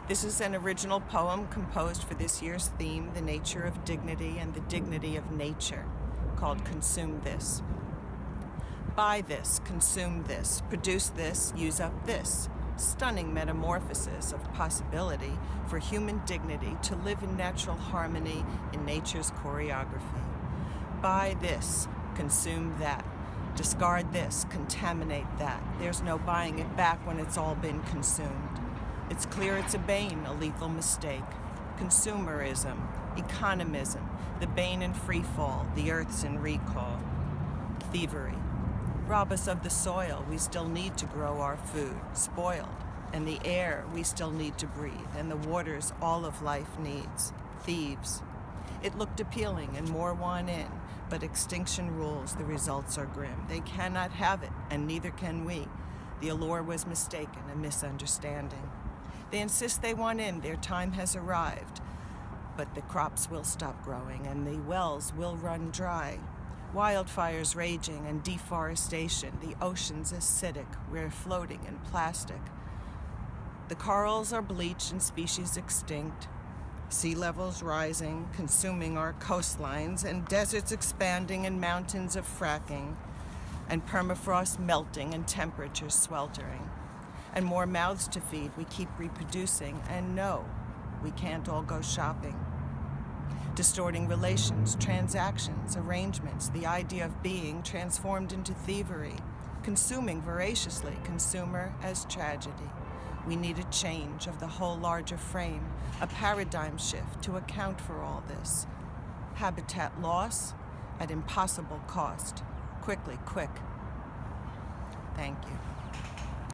This is an original poem composed for this year's theme, the nature of dignity and the dignity of nature, called Consume This. Buy this, consume this, produce this, use up this. Stunning metamorphosis of possibility for human dignity to live in natural harmony in nature's choreography. Buy this, consume that. Discard this, contaminate that. There's no buying it back when it's all been consumed. It's clear it's a bane, a lethal mistake. Consumerism, economism, the bane in freefall, the earth's in recall. Thievery. Rob us of the soil we still need to grow our food, spoiled, and the air we still need to breathe, and the waters all of life needs. Thieves. It looked appealing and more want in, but extinction rules, the results are grim. They cannot have it, and neither can we. The allure was mistaken, a misunderstanding. They insist they want in, their time has arrived, but the crops will stop growing and the wells will run dry. Wildfires raging and deforestation, the ocean's acidic, we're floating in plastic. The corals are bleached and species extinct. Sea levels rising, consuming our coastlines, and deserts expanding and mountains of fracking, and permafrost melting and temperatures sweltering. And more mouths to feed, we keep reproducing, and no, we can't all go shopping. Distorting relations, transactions, arrangements, the idea of being transformed into thievery, consuming voraciously, consumer as tragedy. We need a change of the whole larger frame, a paradigm shift to account for all this. Habitat loss at impossible cost. Quickly, quick. Thank you.